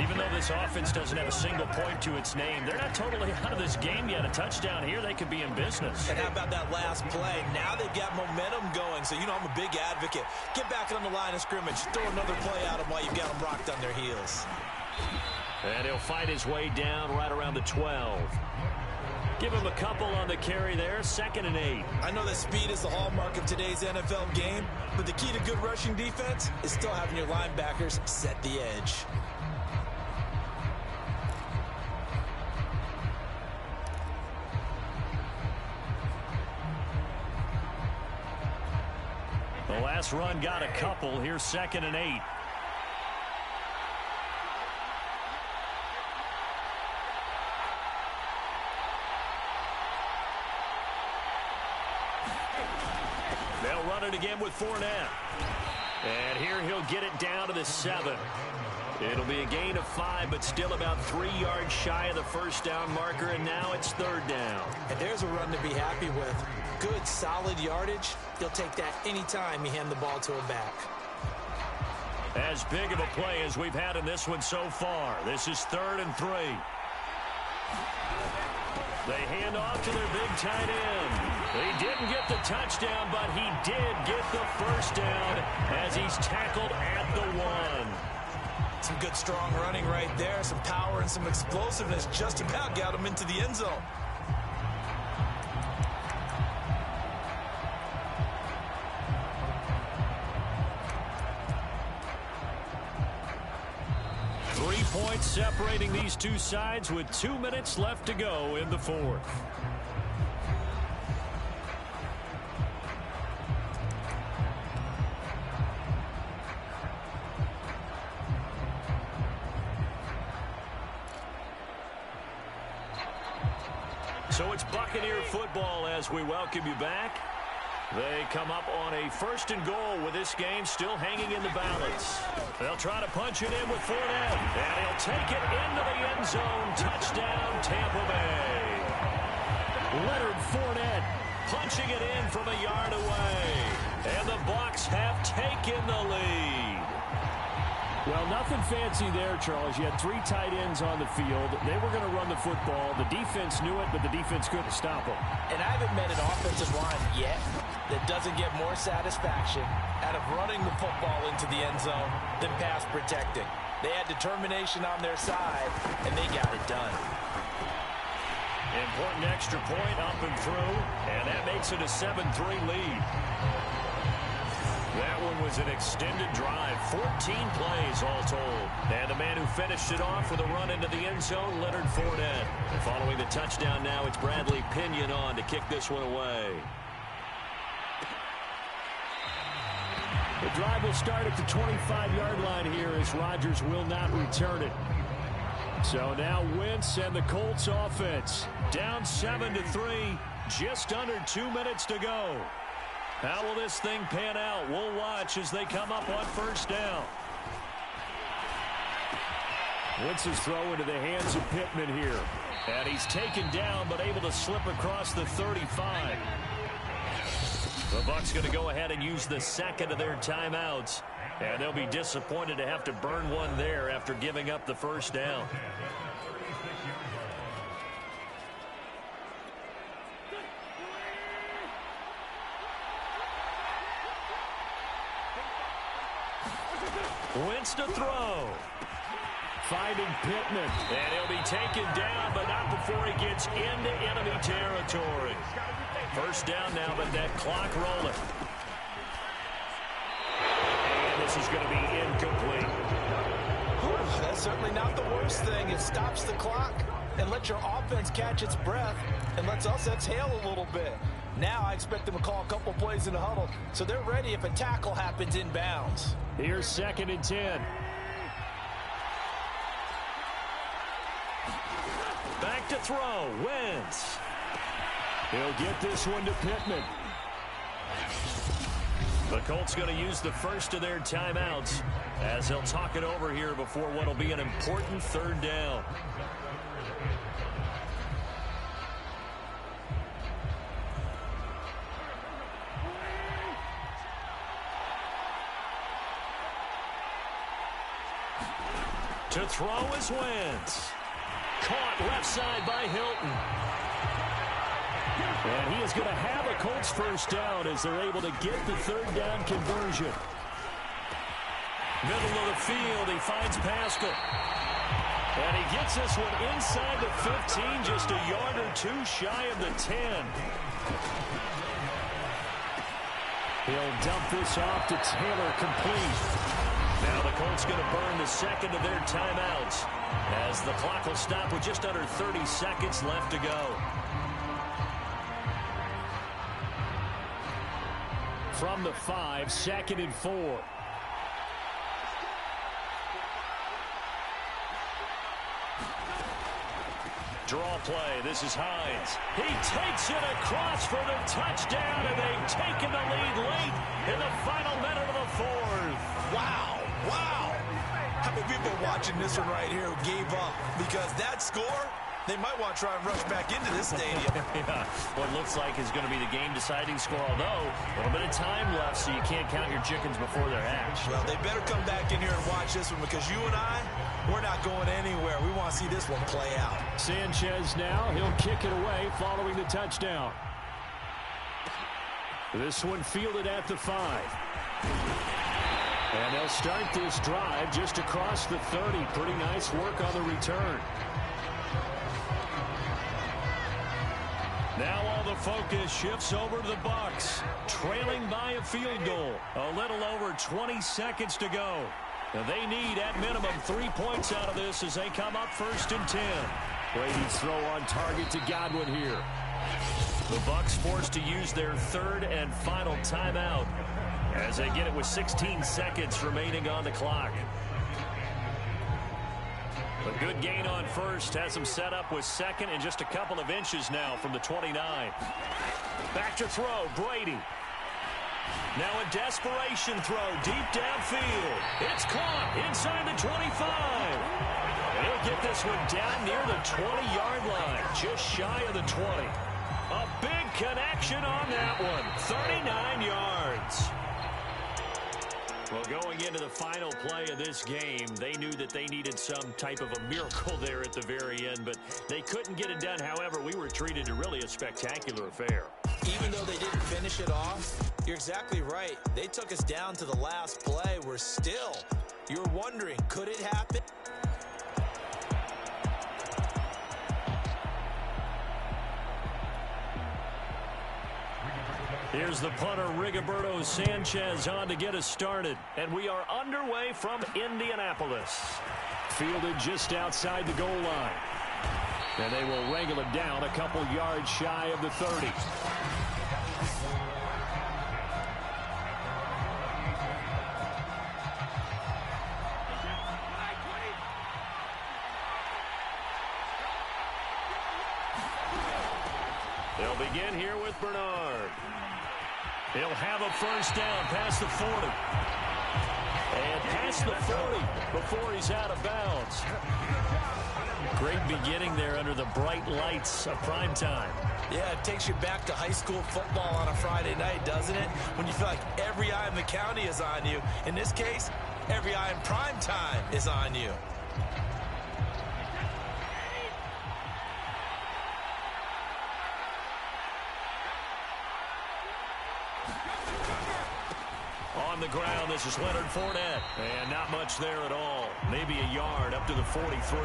Even though this offense doesn't have a single point to its name, they're not totally out of this game yet. A touchdown here, they could be in business. And how about that last play? Now they've got momentum going. So, I'm a big advocate. Get back on the line of scrimmage. Throw another play at them while you've got them rocked on their heels. And he'll fight his way down right around the 12. Give him a couple on the carry there. 2nd and 8. I know that speed is the hallmark of today's NFL game, but the key to good rushing defense is still having your linebackers set the edge. The last run got a couple. Here's 2nd and 8. They'll run it again with Fournette. And here he'll get it down to the 7. It'll be a gain of 5, but still about 3 yards shy of the first down marker, and now it's 3rd down. And there's a run to be happy with. Good, solid yardage. He'll take that anytime you hand the ball to him back. As big of a play as we've had in this one so far. This is 3rd and 3. They hand off to their big tight end. He didn't get the touchdown, but he did get the first down as he's tackled at the 1. Some good, strong running right there. Some power and some explosiveness just about got him into the end zone. Points separating these two sides with 2 minutes left to go in the 4th. So it's Buccaneer football as we welcome you back. They come up on a 1st and goal with this game still hanging in the balance. They'll try to punch it in with Fournette. And he'll take it into the end zone. Touchdown, Tampa Bay. Leonard Fournette punching it in from a yard away. And the Bucs have taken the lead. Well, nothing fancy there, Charles. You had 3 tight ends on the field. They were going to run the football. The defense knew it, but the defense couldn't stop them. And I haven't met an offensive line yet that doesn't get more satisfaction out of running the football into the end zone than pass protecting. They had determination on their side, and they got it done. Important extra point up and through, and that makes it a 7-3 lead. That one was an extended drive, 14 plays all told. And the man who finished it off with a run into the end zone, Leonard Fournette. And following the touchdown now, it's Bradley Pinion on to kick this one away. The drive will start at the 25-yard line here as Rodgers will not return it. So now Wentz and the Colts offense down 7-3, just under 2 minutes to go. How will this thing pan out? We'll watch as they come up on 1st down. Wentz's throw into the hands of Pittman here. And he's taken down but able to slip across the 35. The Bucs going to go ahead and use the 2nd of their timeouts. And they'll be disappointed to have to burn one there after giving up the 1st down. Wentz to throw. Finding Pittman. And he'll be taken down, but not before he gets into enemy territory. 1st down now, but that clock rolling. And this is going to be incomplete. That's certainly not the worst thing. It stops the clock and lets your offense catch its breath and lets us exhale a little bit. Now I expect them to call a couple plays in the huddle, so they're ready if a tackle happens inbounds. Here's 2nd and 10. Back to throw. Wentz. He'll get this one to Pittman. The Colts going to use the 1st of their timeouts as they'll talk it over here before what will be an important 3rd down. To throw is Wentz. Caught left side by Hilton. And he is going to have a Colts first down as they're able to get the third down conversion. Middle of the field, he finds Pascal. And he gets this one inside the 15, just a yard or two shy of the 10. He'll dump this off to Taylor, complete. Now the Colts going to burn the second of their timeouts as the clock will stop with just under 30 seconds left to go. From the 5, 2nd and 4. Draw play. This is Hines. He takes it across for the touchdown, and they've taken the lead late in the final minute of the fourth. Wow. Wow. How many people watching this one right here who gave up? Because that score, they might want to try and rush back into this stadium. Yeah, what looks like is going to be the game-deciding score, although a little bit of time left, so you can't count your chickens before they're hatched. Well, they better come back in here and watch this one because you and I, we're not going anywhere. We want to see this one play out. Sanchez now, he'll kick it away following the touchdown. This one fielded at the 5. And they'll start this drive just across the 30. Pretty nice work on the return. Now all the focus shifts over to the Bucs, trailing by a field goal. A little over 20 seconds to go. Now they need, at minimum, 3 points out of this as they come up 1st and 10. Brady's throw on target to Godwin here. The Bucs forced to use their 3rd and final timeout as they get it with 16 seconds remaining on the clock. A good gain on 1st, has them set up with 2nd and just a couple of inches now from the 29. Back to throw, Brady. Now a desperation throw deep downfield. It's caught inside the 25. And he'll get this one down near the 20-yard line, just shy of the 20. A big connection on that one, 39 yards. Well, going into the final play of this game, they knew that they needed some type of a miracle there at the very end, but they couldn't get it done. However, we were treated to really a spectacular affair. Even though they didn't finish it off, you're exactly right. They took us down to the last play. We're still, you're wondering, could it happen? Here's the punter, Rigoberto Sanchez, on to get us started. And we are underway from Indianapolis. Fielded just outside the goal line. And they will wrangle it down a couple yards shy of the 30. They'll begin here with Bernard. He'll have a first down past the 40. And past the 40 before he's out of bounds. Great beginning there under the bright lights of prime time. Yeah, it takes you back to high school football on a Friday night, doesn't it? When you feel like every eye in the county is on you. In this case, every eye in prime time is on you. On the ground, this is Leonard Fournette. And not much there at all. Maybe a yard up to the 43.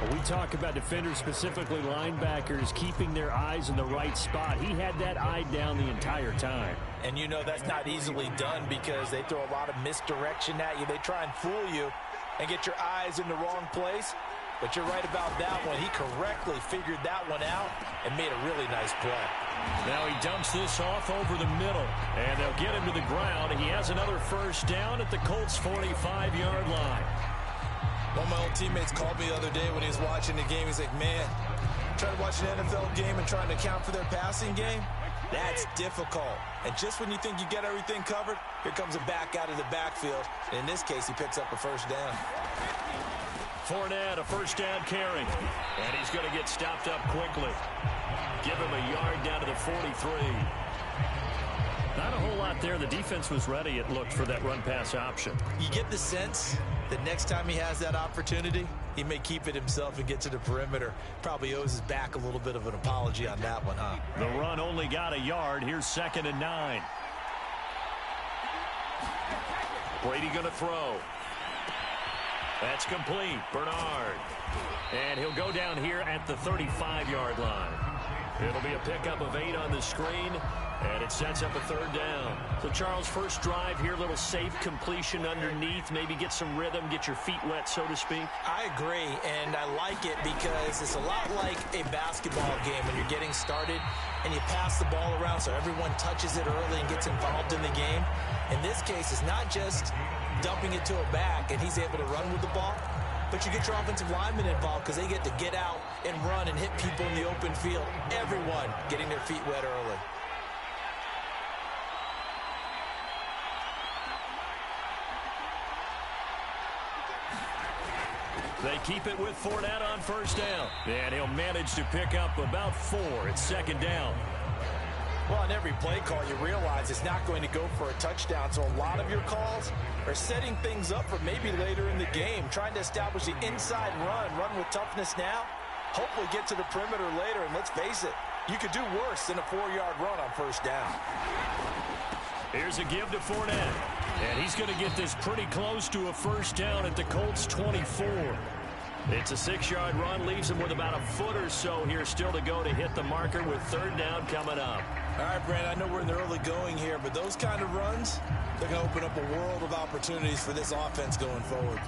When we talk about defenders, specifically linebackers, keeping their eyes in the right spot. He had that eye down the entire time. And you know that's not easily done because they throw a lot of misdirection at you. They try and fool you and get your eyes in the wrong place. But you're right about that one. He correctly figured that one out and made a really nice play. Now he dumps this off over the middle. And they'll get him to the ground. He has another first down at the Colts' 45-yard line. One of my old teammates called me the other day when he was watching the game. He's like, man, trying to watch an NFL game and trying to account for their passing game, that's difficult. And just when you think you get everything covered, here comes a back out of the backfield. And in this case, he picks up a first down. Fournette, a first down carry. And he's going to get stopped up quickly. Give him a yard down to the 43. Not a whole lot there. The defense was ready, it looked, for that run-pass option. You get the sense that next time he has that opportunity, he may keep it himself and get to the perimeter. Probably owes his back a little bit of an apology on that one, huh? The run only got a yard. Here's 2nd and 9. Brady going to throw. That's complete. Bernard. And he'll go down here at the 35-yard line. It'll be a pickup of 8 on the screen, and it sets up a 3rd down. So, Charles, first drive here, little safe completion underneath, maybe get some rhythm, get your feet wet, so to speak. I agree, and I like it because it's a lot like a basketball game when you're getting started and you pass the ball around so everyone touches it early and gets involved in the game. In this case, it's not just dumping it to a back and he's able to run with the ball, but you get your offensive linemen involved because they get to get out and run and hit people in the open field. Everyone getting their feet wet early. They keep it with Fournette on 1st down. And he'll manage to pick up about 4. It's 2nd down. Well, on every play call, you realize it's not going to go for a touchdown. So a lot of your calls are setting things up for maybe later in the game, trying to establish the inside run with toughness now, hopefully get to the perimeter later. And let's face it, you could do worse than a 4-yard run on 1st down. Here's a give to Fournette. And he's going to get this pretty close to a 1st down at the Colts 24. It's a 6-yard run, leaves him with about a foot or so here still to go to hit the marker with 3rd down coming up. All right, Brent, I know we're in the early going here, but those kind of runs, they're going to open up a world of opportunities for this offense going forward.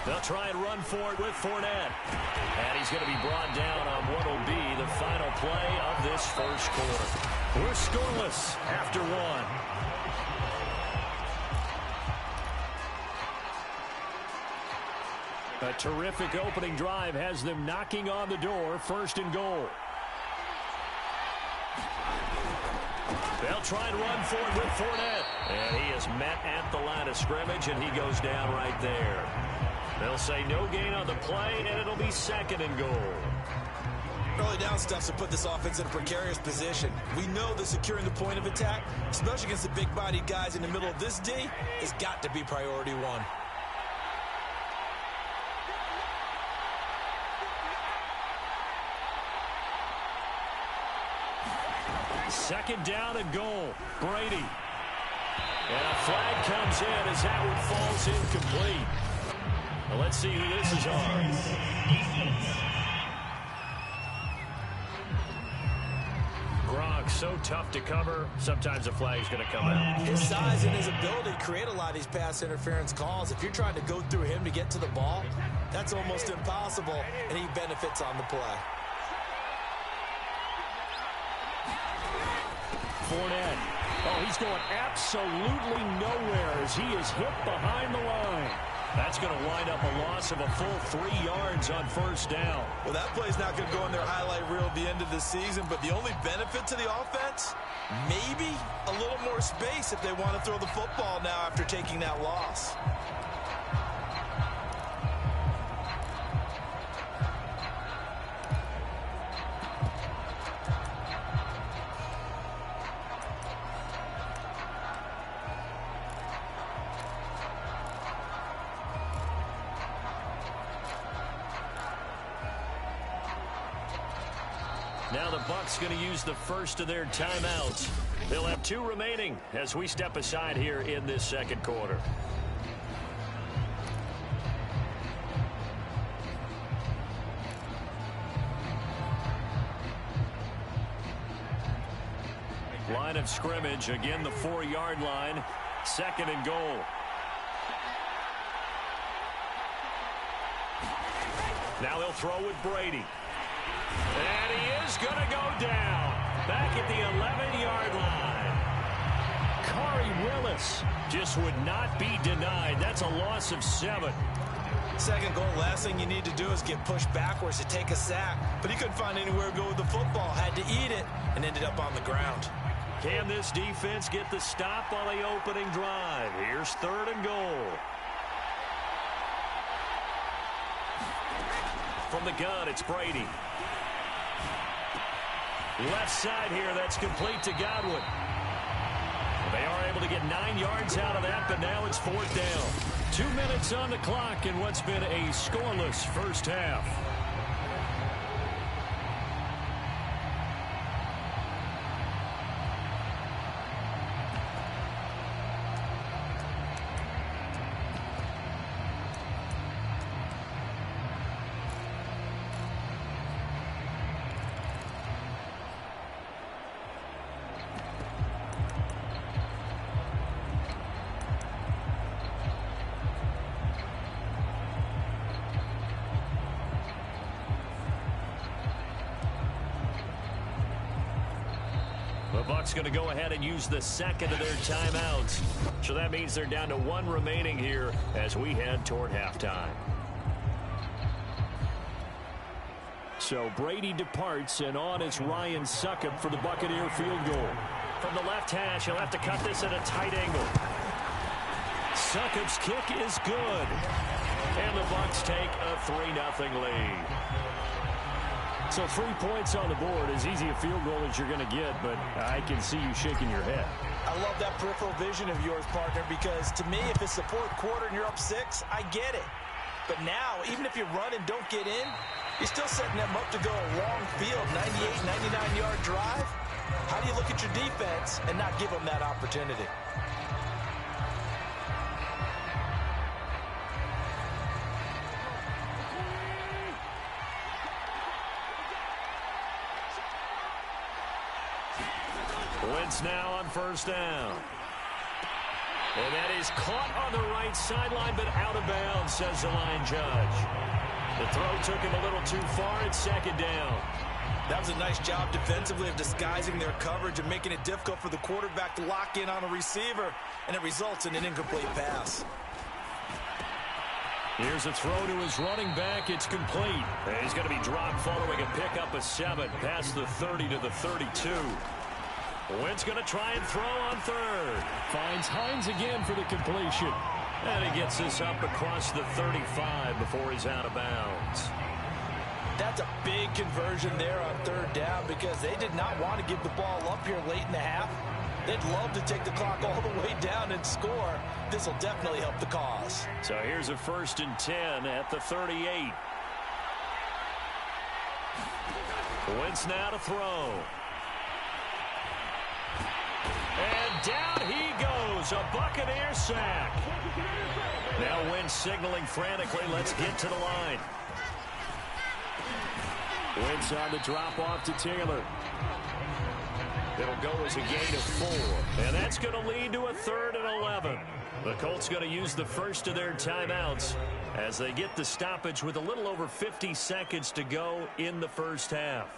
They'll try and run for it with Fournette. And he's going to be brought down on what will be the final play of this 1st quarter. We're scoreless after 1. A terrific opening drive has them knocking on the door. 1st and goal. They'll try and run for it with Fournette. And he is met at the line of scrimmage, and he goes down right there. They'll say no gain on the play, and it'll be 2nd and goal. Early down stuff to put this offense in a precarious position. We know that securing the point of attack, especially against the big-bodied guys in the middle of this D, has got to be priority 1. 2nd down and goal. Brady. And a flag comes in as that one falls incomplete. Well, let's see who this is on. Gronk, so tough to cover. Sometimes the flag's going to come out. His size and his ability create a lot of these pass interference calls. If you're trying to go through him to get to the ball, that's almost impossible, and he benefits on the play. Fournette. Oh, he's going absolutely nowhere as he is hit behind the line. That's going to wind up a loss of a full 3 yards on 1st down. Well, that play's not going to go in their highlight reel at the end of the season, but the only benefit to the offense, maybe a little more space if they want to throw the football now after taking that loss. Now the Bucs going to use the first of their timeouts. They'll have 2 remaining as we step aside here in this 2nd quarter. Line of scrimmage, again the 4-yard line. 2nd and goal. Now they'll throw with Brady. And he is going to go down. Back at the 11-yard line. Khari Willis just would not be denied. That's a loss of 7. 2nd goal, last thing you need to do is get pushed backwards to take a sack. But he couldn't find anywhere to go with the football. Had to eat it and ended up on the ground. Can this defense get the stop on the opening drive? Here's 3rd and goal. From the gun, it's Brady. Left side here, that's complete to Godwin. They are able to get 9 yards out of that, but now it's 4th down. 2 minutes on the clock in what's been a scoreless first half. The Bucs going to go ahead and use the second of their timeouts. So that means they're down to 1 remaining here as we head toward halftime. So Brady departs, and on is Ryan Succop for the Buccaneer field goal. From the left hash, he'll have to cut this at a tight angle. Succop's kick is good. And the Bucs take a 3-0 lead. So 3 points on the board, as easy a field goal as you're going to get, but I can see you shaking your head. I love that peripheral vision of yours, partner, because to me, if it's the 4th quarter and you're up 6, I get it. But now, even if you run and don't get in, you're still setting them up to go a long field, 98, 99-yard drive. How do you look at your defense and not give them that opportunity? Wentz now on 1st down. And that is caught on the right sideline, but out of bounds, says the line judge. The throw took him a little too far. It's 2nd down. That was a nice job defensively of disguising their coverage and making it difficult for the quarterback to lock in on a receiver, and it results in an incomplete pass. Here's a throw to his running back. It's complete. And he's going to be dropped following a pickup of 7 past the 30 to the 32. Wentz going to try and throw on 3rd. Finds Hines again for the completion. And he gets this up across the 35 before he's out of bounds. That's a big conversion there on 3rd down because they did not want to give the ball up here late in the half. They'd love to take the clock all the way down and score. This will definitely help the cause. So here's a 1st and 10 at the 38. Wentz now to throw. And down he goes, a Buccaneer sack. Now Wentz signaling frantically, let's get to the line. Wentz on the drop-off to Taylor. It'll go as a gain of 4. And that's going to lead to a 3rd and 11. The Colts going to use the first of their timeouts as they get the stoppage with a little over 50 seconds to go in the first half.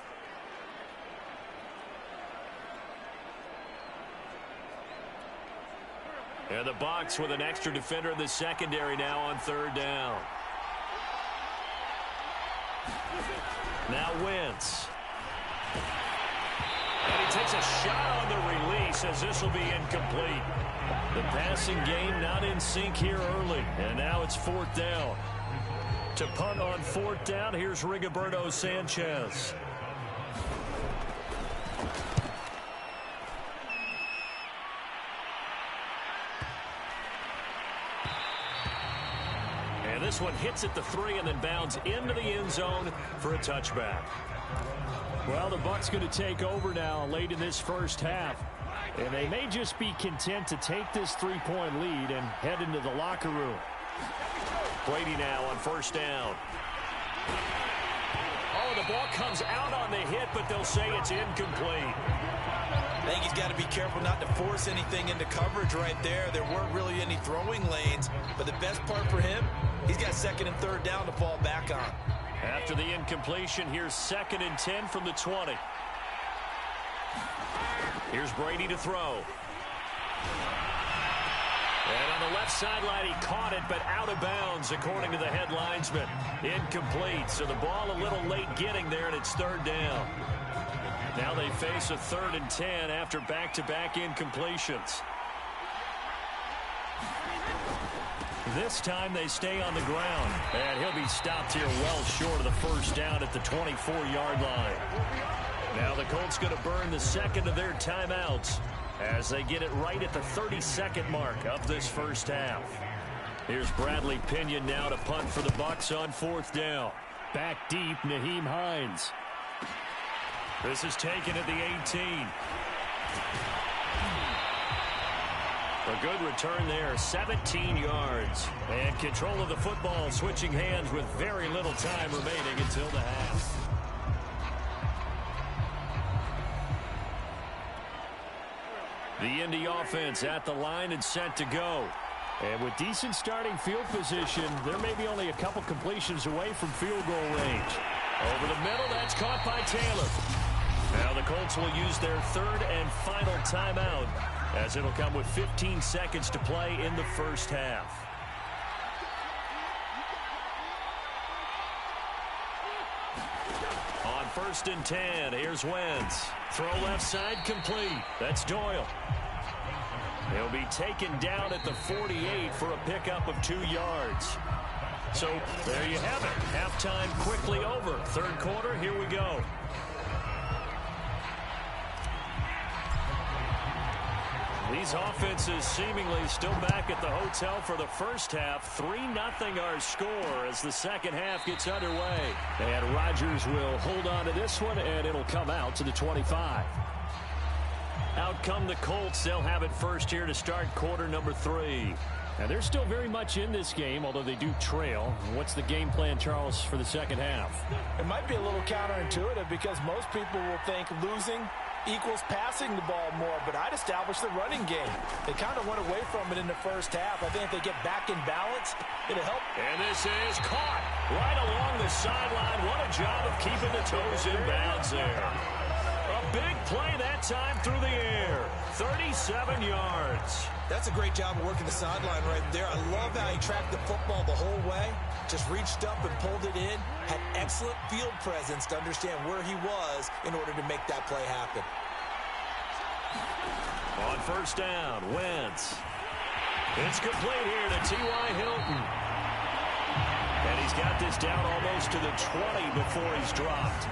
And the Bucs with an extra defender in the secondary now on 3rd down. Now Wentz. And he takes a shot on the release as this will be incomplete. The passing game not in sync here early. And now it's 4th down. To punt on 4th down, here's Rigoberto Sanchez. And this one hits at the 3 and then bounds into the end zone for a touchback. Well, the Bucs going to take over now late in this first half. And they may just be content to take this 3-point lead and head into the locker room. Brady now on 1st down. Oh, the ball comes out on the hit, but they'll say it's incomplete. I think he's got to be careful not to force anything into coverage right there. There weren't really any throwing lanes, but the best part for him, he's got 2nd and 3rd down to fall back on. After the incompletion, here's 2nd and 10 from the 20. Here's Brady to throw. And on the left sideline, he caught it, but out of bounds, according to the head linesman. Incomplete, so the ball a little late getting there, and it's 3rd down. Now they face a 3rd and 10 after back-to-back incompletions. This time they stay on the ground, and he'll be stopped here well short of the 1st down at the 24-yard line. Now the Colts going to burn the second of their timeouts as they get it right at the 32nd mark of this first half. Here's Bradley Pinion now to punt for the Bucs on 4th down. Back deep, Nyheim Hines. This is taken at the 18. A good return there, 17 yards. And control of the football, switching hands with very little time remaining until the half. The Indy offense at the line and set to go. And with decent starting field position, there may be only a couple completions away from field goal range. Over the middle, that's caught by Taylor. Now the Colts will use their third and final timeout, as it'll come with 15 seconds to play in the first half. On 1st and 10, here's Wentz. Throw left side complete. That's Doyle. He'll be taken down at the 48 for a pickup of 2 yards. So there you have it. Halftime quickly over. Third quarter, here we go. These offenses seemingly still back at the hotel for the first half. 3-0 our score as the second half gets underway. And Rodgers will hold on to this one, and it'll come out to the 25. Out come the Colts. They'll have it first here to start quarter number 3. And they're still very much in this game, although they do trail. What's the game plan, Charles, for the second half? It might be a little counterintuitive because most people will think losing equals passing the ball more, but I'd establish the running game. They kind of went away from it in the first half. I think if they get back in balance, it'll help. And this is caught right along the sideline. What a job of keeping the toes in bounds there. A big play that time through the air. 37 yards. That's a great job of working the sideline right there. I love how he tracked the football the whole way. Just reached up and pulled it in. Had excellent field presence to understand where he was in order to make that play happen. On 1st down, Wentz. It's complete here to T.Y. Hilton. And he's got this down almost to the 20 before he's dropped.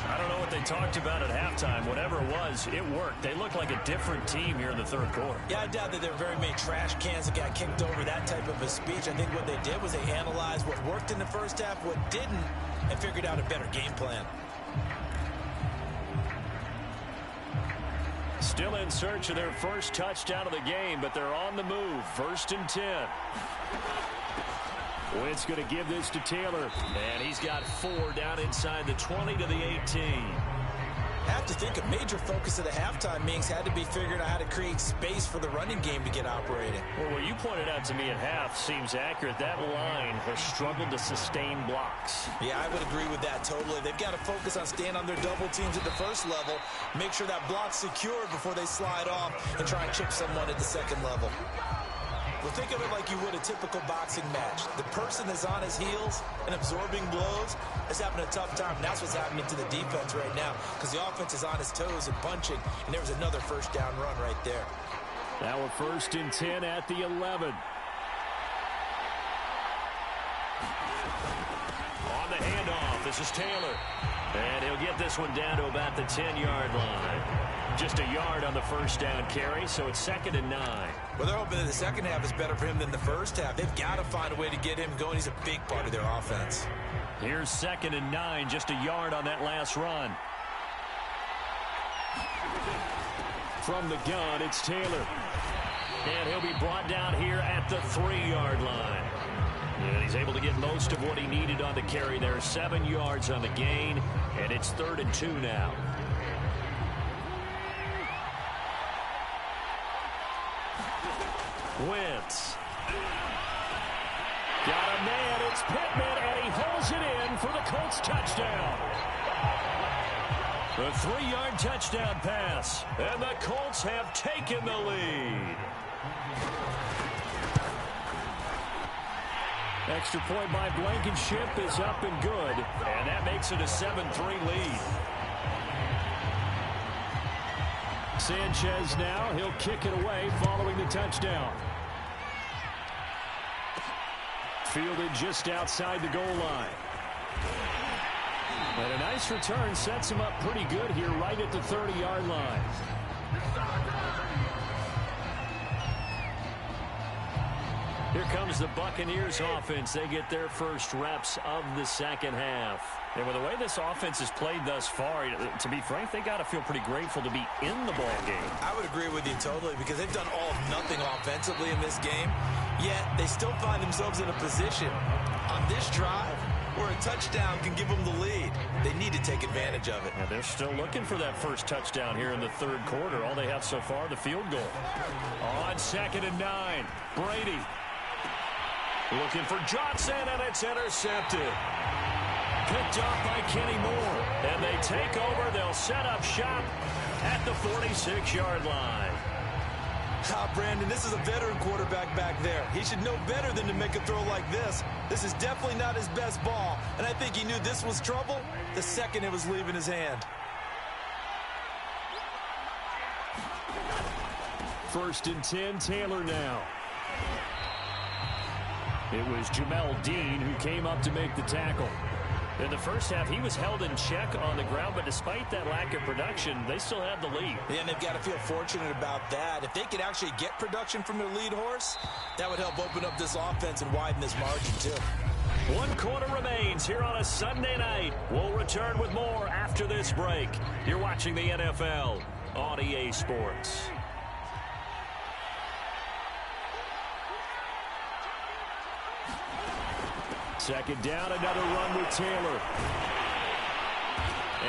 I don't know what they talked about at halftime. Whatever it was, it worked. They look like a different team here in the third quarter. Yeah, I doubt that there were very many trash cans that got kicked over, that type of a speech. I think what they did was they analyzed what worked in the first half, what didn't, and figured out a better game plan. Still in search of their first touchdown of the game, but they're on the move. 1st and 10. Wentz going to give this to Taylor. And he's got 4 down inside the 20 to the 18. I have to think a major focus of the halftime meetings had to be figuring out how to create space for the running game to get operating. Well, what you pointed out to me at half seems accurate. That line has struggled to sustain blocks. Yeah, I would agree with that totally. They've got to focus on staying on their double teams at the first level, make sure that block's secured before they slide off and try and chip someone at the second level. Well, think of it like you would a typical boxing match. The person that's on his heels and absorbing blows is having a tough time. And that's what's happening to the defense right now because the offense is on his toes and punching, and there was another first down run right there. Now a 1st and 10 at the 11. On the handoff, this is Taylor. And he'll get this one down to about the 10-yard line. Just a yard on the first down carry, so it's 2nd and 9. Well, they're hoping that the second half is better for him than the first half. They've got to find a way to get him going. He's a big part of their offense. Here's 2nd and 9, just a yard on that last run. From the gun, it's Taylor. And he'll be brought down here at the 3-yard line. And he's able to get most of what he needed on the carry there. 7 yards on the gain, and it's 3rd and 2 now. Wentz. Got a man, it's Pittman, and he holds it in for the Colts touchdown. The 3-yard touchdown pass, and the Colts have taken the lead. Extra point by Blankenship is up and good. And that makes it a 7-3 lead. Sanchez now, he'll kick it away following the touchdown. Fielded just outside the goal line. And a nice return sets him up pretty good here right at the 30-yard line. Here comes the Buccaneers offense. They get their first reps of the second half. And with the way this offense has played thus far, to be frank, they got to feel pretty grateful to be in the ball game. I would agree with you totally because they've done all of nothing offensively in this game, yet they still find themselves in a position on this drive where a touchdown can give them the lead. They need to take advantage of it. And they're still looking for that first touchdown here in the third quarter. All they have so far, the field goal. On 2nd and 9, Brady. Looking for Johnson, and it's intercepted. Picked up by Kenny Moore. And they take over. They'll set up shop at the 46-yard line. Brandon, this is a veteran quarterback back there. He should know better than to make a throw like this. This is definitely not his best ball, and I think he knew this was trouble the second it was leaving his hand. 1st and 10, Taylor now. It was Jamel Dean who came up to make the tackle. In the first half, he was held in check on the ground, but despite that lack of production, they still have the lead. Yeah, and they've got to feel fortunate about that. If they could actually get production from their lead horse, that would help open up this offense and widen this margin, too. 1 quarter remains here on a Sunday night. We'll return with more after this break. You're watching the NFL on EA Sports. Second down, another run with Taylor.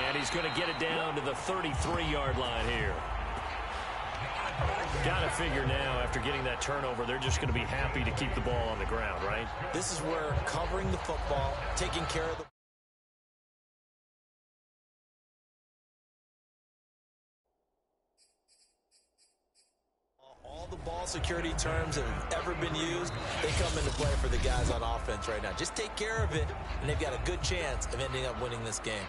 And he's going to get it down to the 33-yard line here. Got to figure now, after getting that turnover, they're just going to be happy to keep the ball on the ground, right? This is where covering the football, taking care of the the ball security terms that have ever been used, they come into play for the guys on offense right now. Just take care of it, and they've got a good chance of ending up winning this game.